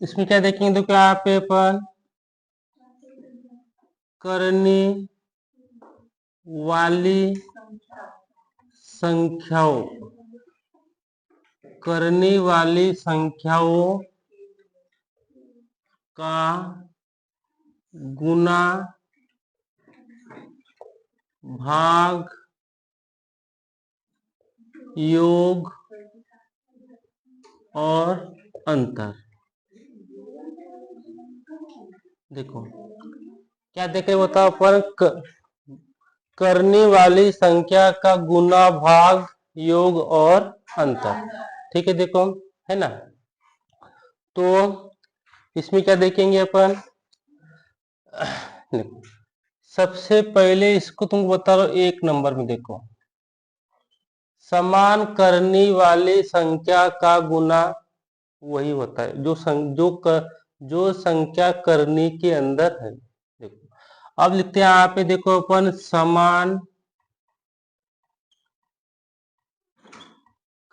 इसमें क्या देखेंगे, तो यहाँ पे अपन करने वाली संख्याओं, करने वाली संख्याओं का गुना, भाग, योग और अंतर। देखो क्या देख रहे बताओ, पर करने वाली संख्या का गुना, भाग, योग और अंतर। ठीक है, देखो है ना। तो इसमें क्या देखेंगे अपन, देखो सबसे पहले इसको तुमको बता रहा हूं, एक नंबर में देखो, समान करने वाली संख्या का गुना वही होता है जो संख्या करने के अंदर है। देखो अब लिखते हैं यहाँ पे, देखो अपन समान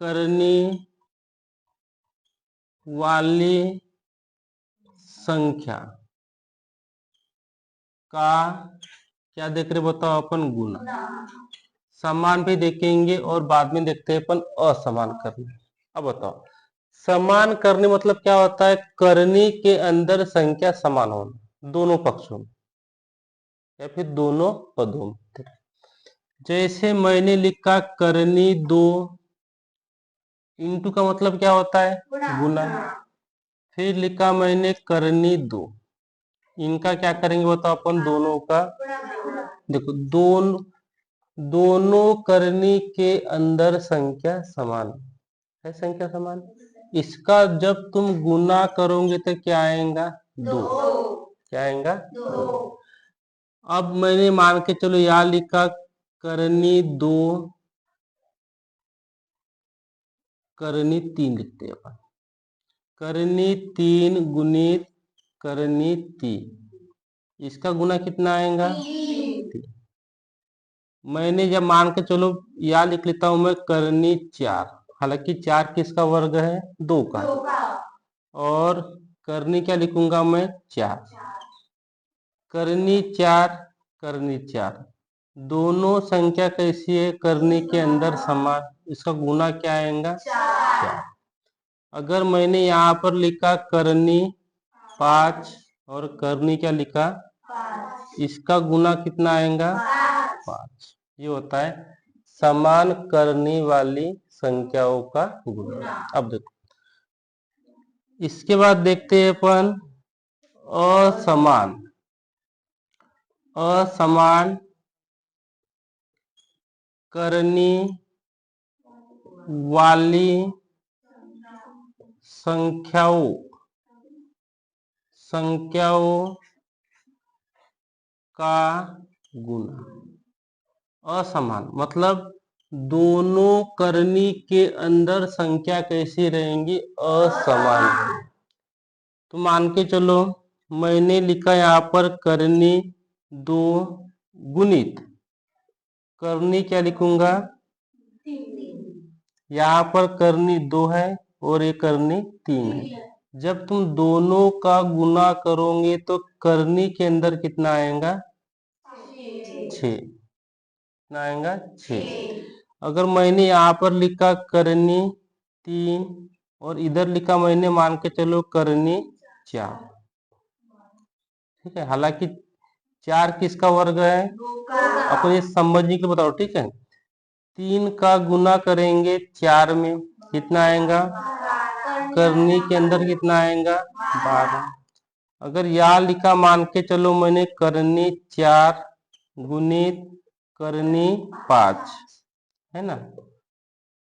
करने वाली संख्या का क्या देख रहे बताओ अपन, गुना। समान भी देखेंगे और बाद में देखते हैं अपन असमान करने। अब बताओ, समान करने मतलब क्या होता है, करने के अंदर संख्या समान होना दोनों पक्षों में या फिर दोनों पदों में। जैसे मैंने लिखा करनी दो, इंटू का मतलब क्या होता है, गुना। फिर लिखा मैंने करनी दो, इनका क्या करेंगे बताओ अपन, दोनों का। देखो दोनों करनी के अंदर संख्या समान है, संख्या समान। इसका जब तुम गुना करोगे तो क्या आएगा, दो। क्या आएगा, दो। अब मैंने मान के चलो यहाँ लिखा करनी दो, करनी तीन लिखते हैं अपन। करनी तीन गुणित करनी तीन, इसका गुना कितना आएगा, तीन। मैंने जब मान के चलो यहाँ लिख लेता हूं मैं करनी चार, हालांकि चार किसका वर्ग है, दो का। और करनी क्या लिखूंगा मैं, चार। करनी चार, करनी चार, दोनों संख्या कैसी है, करनी के अंदर समान, इसका गुना क्या आएगा, चार। अगर मैंने यहाँ पर लिखा करनी पांच और करनी क्या लिखा, इसका गुना कितना आएगा, पांच। ये होता है समान करने वाली संख्याओं का गुना। अब देखो इसके बाद देखते हैं अपन असमान। असमान करने वाली संख्याओं का गुना। असमान मतलब दोनों करनी के अंदर संख्या कैसी रहेंगी, असमान। तो मान के चलो मैंने लिखा यहाँ पर करनी दो गुणित करनी क्या लिखूंगा, यहाँ पर करनी दो है और ये करनी तीन है। जब तुम दोनों का गुना करोगे तो करनी के अंदर कितना आएगा, छ। कितना आएगा, छ। अगर मैंने यहाँ पर लिखा करनी तीन और इधर लिखा मैंने मान के चलो करनी चार, ठीक है। हालांकि चार किसका वर्ग है, अपन ये समझने के लिए बताओ, ठीक है। तीन का गुना करेंगे चार में, कितना आएगा, करनी के अंदर कितना आएगा, 12। अगर यहाँ लिखा मान के चलो मैंने करनी चार गुणित करनी पांच, है ना।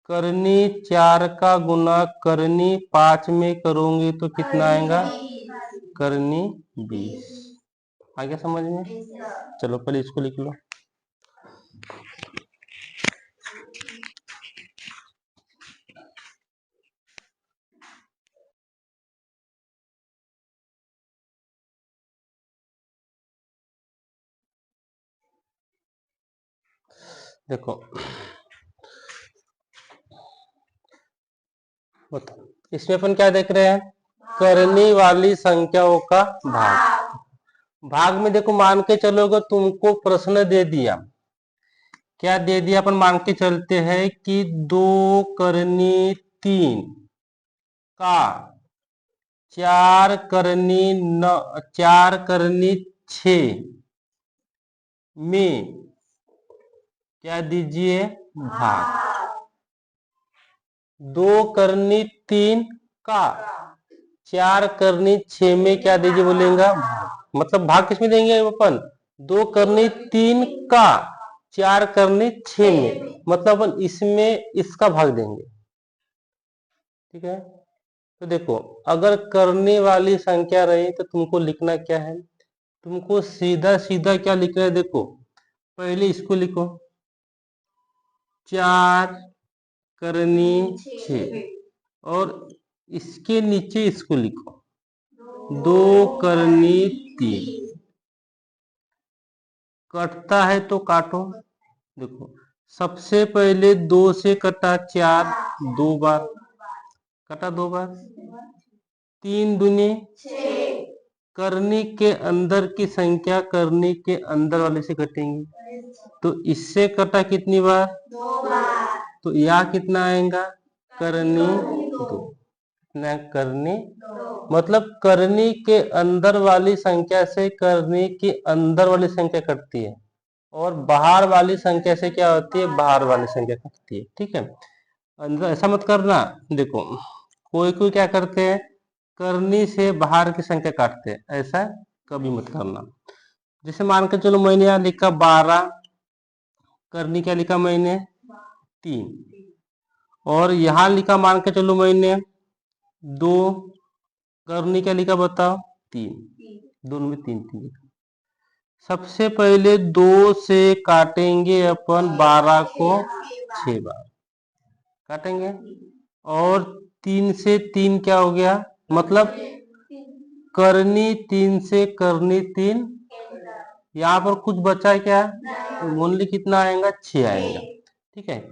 करनी चार का गुना करनी पांच में करोगे तो कितना आएगा, करनी 20। आगे समझ में, चलो पहले इसको लिख लो। देखो बताओ इसमें अपन क्या देख रहे हैं, करने वाली संख्याओं का भाग। भाग में देखो मान के चलोगे, तुमको प्रश्न दे दिया, क्या दे दिया, अपन मान के चलते हैं कि 2 करनी 3 का 4 करनी 9 4 करनी 6 में क्या दीजिए, भाग। 2 करनी 3 का 4 करनी 6 में क्या दीजिए बोलेगा, भाग। मतलब भाग किसमें देंगे अपन, 2 करनी 3 का 4 करनी 6 में, मतलब अपन इसमें इसका भाग देंगे। ठीक है, तो देखो अगर करने वाली संख्या रही तो तुमको लिखना क्या है, तुमको सीधा सीधा क्या लिखना है, देखो पहले इसको लिखो 4 करनी 6 और इसके नीचे इसको लिखो 2 करनी 3। कटता है तो काटो, देखो सबसे पहले 2 से कटा 4 2 बार कटा, 2 बार 3 दूनी, करनी के अंदर की संख्या करनी के अंदर वाले से कटेंगी, तो इससे कटा कितनी बार, 2 बार, तो यहाँ कितना आएगा, करनी 2, कितना करनी, मतलब करनी के अंदर वाली संख्या से करनी के अंदर वाली संख्या कटती है और बाहर वाली संख्या से क्या होती है, बाहर वाली संख्या कटती है। ठीक है, अंदर ऐसा मत करना, देखो कोई कोई क्या करते हैं, करनी से बाहर की संख्या काटते हैं, ऐसा कभी मत करना। जैसे मान के चलो मैंने यहाँ लिखा 12, करनी क्या लिखा मैंने 3, और यहाँ लिखा मान के चलो मैंने 2, करनी क्या लिखा बताओ 3, दोनों में 3 3 लिखा। सबसे पहले 2 से काटेंगे अपन 12 को 6 बार काटेंगे, और 3 से 3 क्या हो गया, मतलब करनी 3 से करनी 3, यहाँ पर कुछ बचा क्या, ओनली कितना आएगा, 6 आएगा। ठीक है,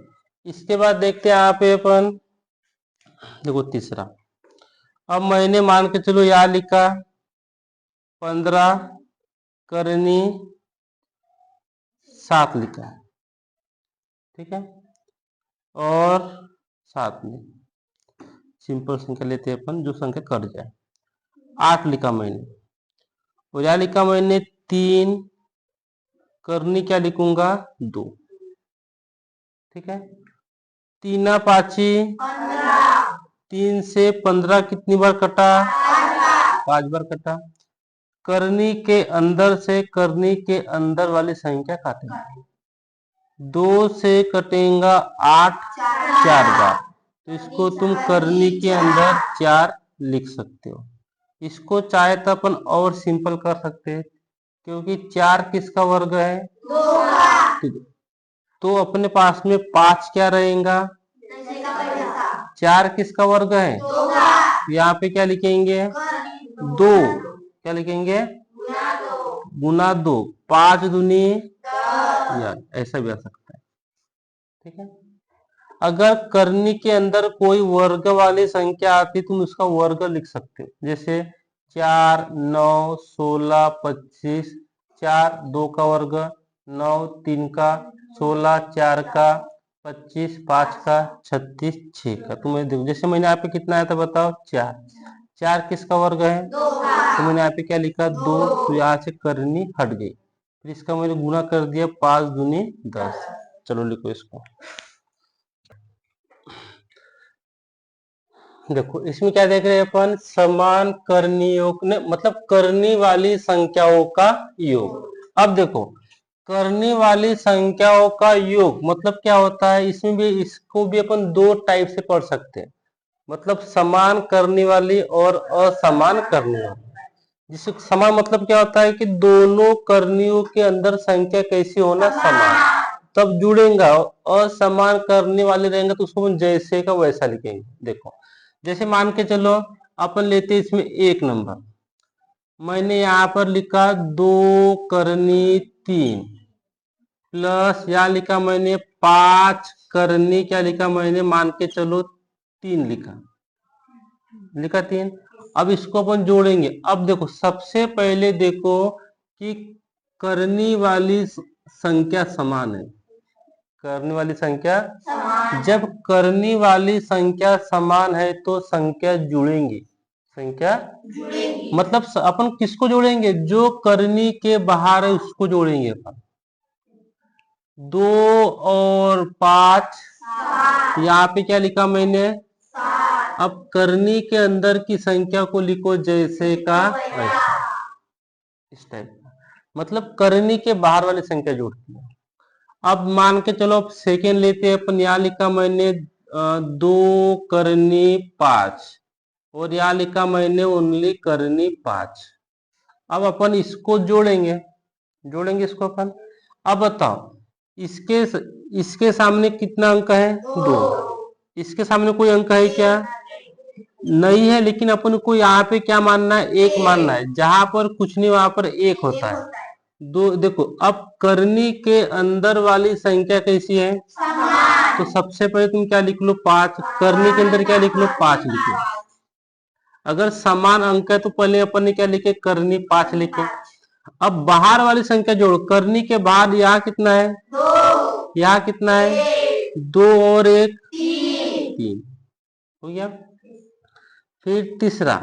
इसके बाद देखते हैं यहाँ पे अपन, देखो तीसरा, अब मैंने मान के चलो यहाँ लिखा 15 करनी 7 लिखा है। ठीक है, और 7 में सिंपल संख्या लेते हैं अपन जो संख्या कट जाए, 8 लिखा मैंने, और यहाँ लिखा मैंने 3, करनी क्या लिखूंगा 2। ठीक है, 3 5 3 से 15 कितनी बार कटा, 5 बार कटा। करनी के अंदर से करनी के अंदर वाली संख्या काटेंगे, 2 से कटेगा 8 4 बार, तो इसको तुम करनी के अंदर 4 लिख सकते हो। इसको चाहे तो अपन और सिंपल कर सकते हैं, क्योंकि 4 किसका वर्ग है, 2 का, तो अपने पास में 5 क्या रहेगा, 4 किसका वर्ग है, 2 का, यहाँ पे क्या लिखेंगे 2, क्या लिखेंगे गुना 2, 5 दूनी 10, ऐसा भी आ सकता है। ठीक है, अगर करनी के अंदर कोई वर्ग वाली संख्या आती तुम उसका वर्ग लिख सकते हो, जैसे 4 9 16 25, 4 2 का वर्ग, 9 3 का, 16 4 का, 25 5 का, 36 6 का। तुम्हें देखो जैसे मैंने यहाँ पे कितना आया था बताओ, 4, 4 किसका वर्ग है, तो मैंने यहाँ पे क्या लिखा 2, तो यहाँ से करनी हट गई, फिर इसका मैंने गुना कर दिया 5 दूनी 10। चलो लिखो इसको, देखो इसमें क्या देख रहे हैं अपन, समान करनियों ने मतलब करने वाली संख्याओं का योग। अब देखो करने वाली संख्याओं का योग मतलब क्या होता है, इसमें भी इसको भी अपन 2 टाइप से पढ़ सकते हैं, मतलब समान करने वाली और असमान करने वाली। जिससे समान मतलब क्या होता है कि दोनों करनियों के अंदर संख्या कैसी होना, समान, तब जुड़ेगा। असमान करने वाले रहेंगे तो उसको जैसे का वैसा लिखेंगे। देखो जैसे मान के चलो अपन लेते इसमें 1 नंबर, मैंने यहाँ पर लिखा 2 करनी 3 प्लस यहाँ लिखा मैंने 5 करनी क्या लिखा मैंने मान के चलो 3 लिखा, लिखा 3। अब इसको अपन जोड़ेंगे। अब देखो सबसे पहले देखो कि करनी वाली संख्या समान है। करने वाली संख्या जब करनी वाली संख्या समान है तो संख्या जुड़ेंगी। संख्या मतलब अपन किसको जोड़ेंगे? जो करनी के बाहर है उसको जोड़ेंगे अपन। 2 और 5, यहाँ पे क्या लिखा मैंने? अब करनी के अंदर की संख्या को लिखो जैसे का वैसा, इस टाइप का। मतलब करनी के बाहर वाली संख्या जोड़ती है। अब मान के चलो अब सेकेंड लेते हैं अपन। यहाँ लिखा मैंने 2 करनी 5 और यहाँ लिखा मैंने ओनली करनी 5। अब अपन इसको जोड़ेंगे इसको अपन। अब बताओ इसके सामने कितना अंक है? 2। इसके सामने कोई अंक है क्या? नहीं है, लेकिन अपन को यहाँ पे क्या मानना है? 1 मानना है। जहां पर कुछ नहीं वहां पर 1 होता है। देखो अब करनी के अंदर वाली संख्या कैसी है? तो सबसे पहले तुम क्या लिख लो? 5। करनी के अंदर क्या लिख लो? 5 लिखो। अगर समान अंक है तो पहले अपन ने क्या लिखे? करनी 5 लिखे। अब बाहर वाली संख्या जोड़ो। करनी के बाद यहाँ कितना है? 2। यहाँ कितना है? 2 और 1 3 हो गया। फिर तीसरा,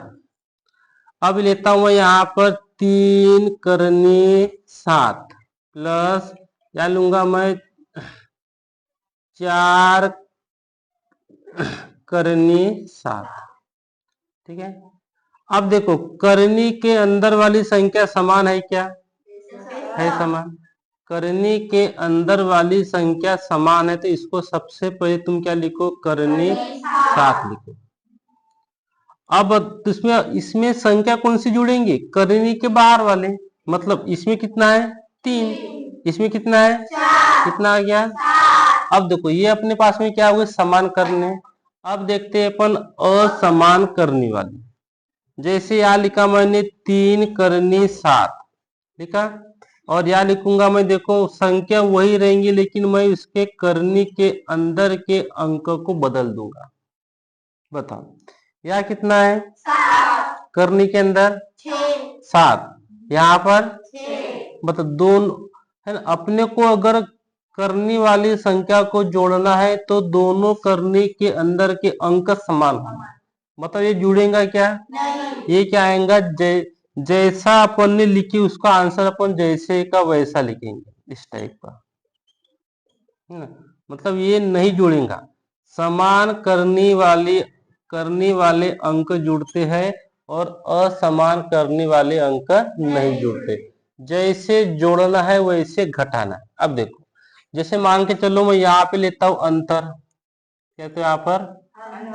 अब लेता हूं मैं यहाँ पर 3 करनी 7 प्लस या लूंगा मैं 4 करनी 7। ठीक है। अब देखो करनी के अंदर वाली संख्या समान है क्या? है समान। करनी के अंदर वाली संख्या समान है तो इसको सबसे पहले तुम क्या लिखो? करनी 7 लिखो। अब इसमें संख्या कौन सी जुड़ेंगी? करनी के बाहर वाले। मतलब इसमें कितना है? 3। इसमें कितना है? 4। कितना आ गया? 7। अब देखो ये अपने पास में क्या हुए? समान करने। अब देखते हैं अपन असमान करने वाली। जैसे यहाँ लिखा मैंने 3 करनी 7 लिखा, और यहाँ लिखूंगा मैं, देखो संख्या वही रहेंगी लेकिन मैं इसके करनी के अंदर के अंक को बदल दूंगा। बताओ यहाँ कितना है? 7। करनी के अंदर 7, यहाँ पर 6। मतलब दोनों है ना। अपने को अगर करनी वाली संख्या को जोड़ना है तो दोनों करनी के अंदर के अंक समान होंगे। मतलब ये जुड़ेगा क्या? नहीं। ये क्या आएगा? जैसा अपन ने लिखी उसका आंसर अपन जैसे का वैसा लिखेंगे, इस टाइप का है ना। मतलब ये नहीं जुड़ेगा। समान करनी वाले अंक जुड़ते हैं और असमान करने वाले अंक नहीं जुड़ते। जैसे जोड़ना है वैसे घटाना है। अब देखो जैसे मान के चलो मैं यहाँ पे लेता हूं अंतर। कहते हैं यहाँ पर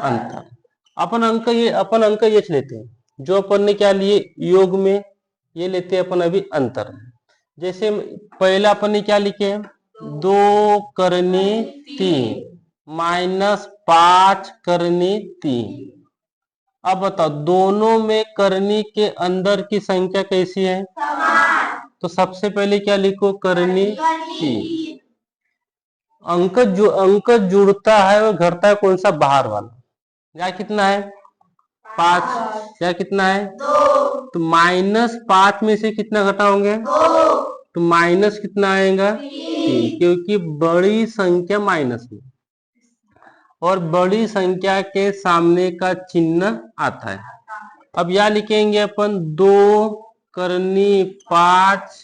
अंतर। अपन अंक ये लेते हैं जो अपन ने क्या लिए? योग में। ये लेते हैं अपन अभी अंतर। जैसे पहला अपन ने क्या लिखे? 2 करनी 3 माइनस 5 करनी 3। अब बताओ दोनों में करनी के अंदर की संख्या कैसी है? समान। तो सबसे पहले क्या लिखो? करनी 3। अंक जुड़ता है और घटता है कौन सा? बाहर वाला। यहाँ कितना है? 5। क्या कितना है? 2। तो -5 में से कितना घटाओगे? 2। तो माइनस कितना आएगा? 3, क्योंकि बड़ी संख्या माइनस में और बड़ी संख्या के सामने का चिन्ह आता है। अब यह लिखेंगे अपन 2 करनी 5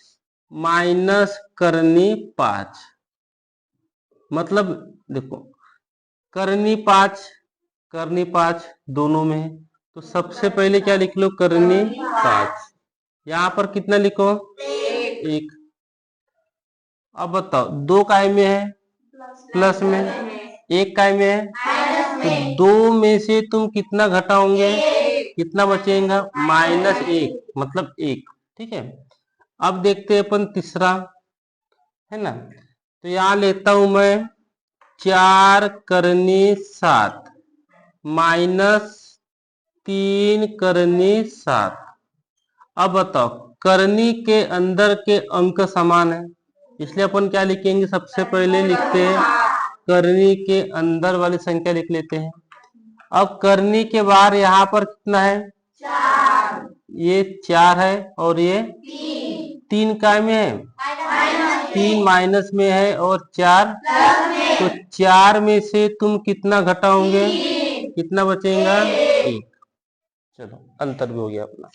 माइनस करनी 5। मतलब देखो करनी 5 दोनों में है तो सबसे पहले क्या लिख लो? करनी 5। यहाँ पर कितना लिखो? 1। अब बताओ 2 काय में है? प्लस में। 1 काय में है? तो 2 में से तुम कितना घटाओगे? कितना बचेगा? -1, मतलब 1। ठीक है। अब देखते हैं अपन तीसरा, है ना। तो यहाँ लेता हूं मैं 4 करनी 7 माइनस 3 करनी 7। अब बताओ करनी के अंदर के अंक समान है इसलिए अपन क्या लिखेंगे? सबसे पहले लिखते हैं करनी के अंदर वाली संख्या लिख लेते हैं। अब करनी के बाहर यहाँ पर कितना है? 4। ये 4 है और ये 3 काय में है? 3 माइनस में है और 4 प्लस में। तो 4 में से तुम कितना घटाओगे? कितना बचेगा? 1। चलो अंतर भी हो गया अपना।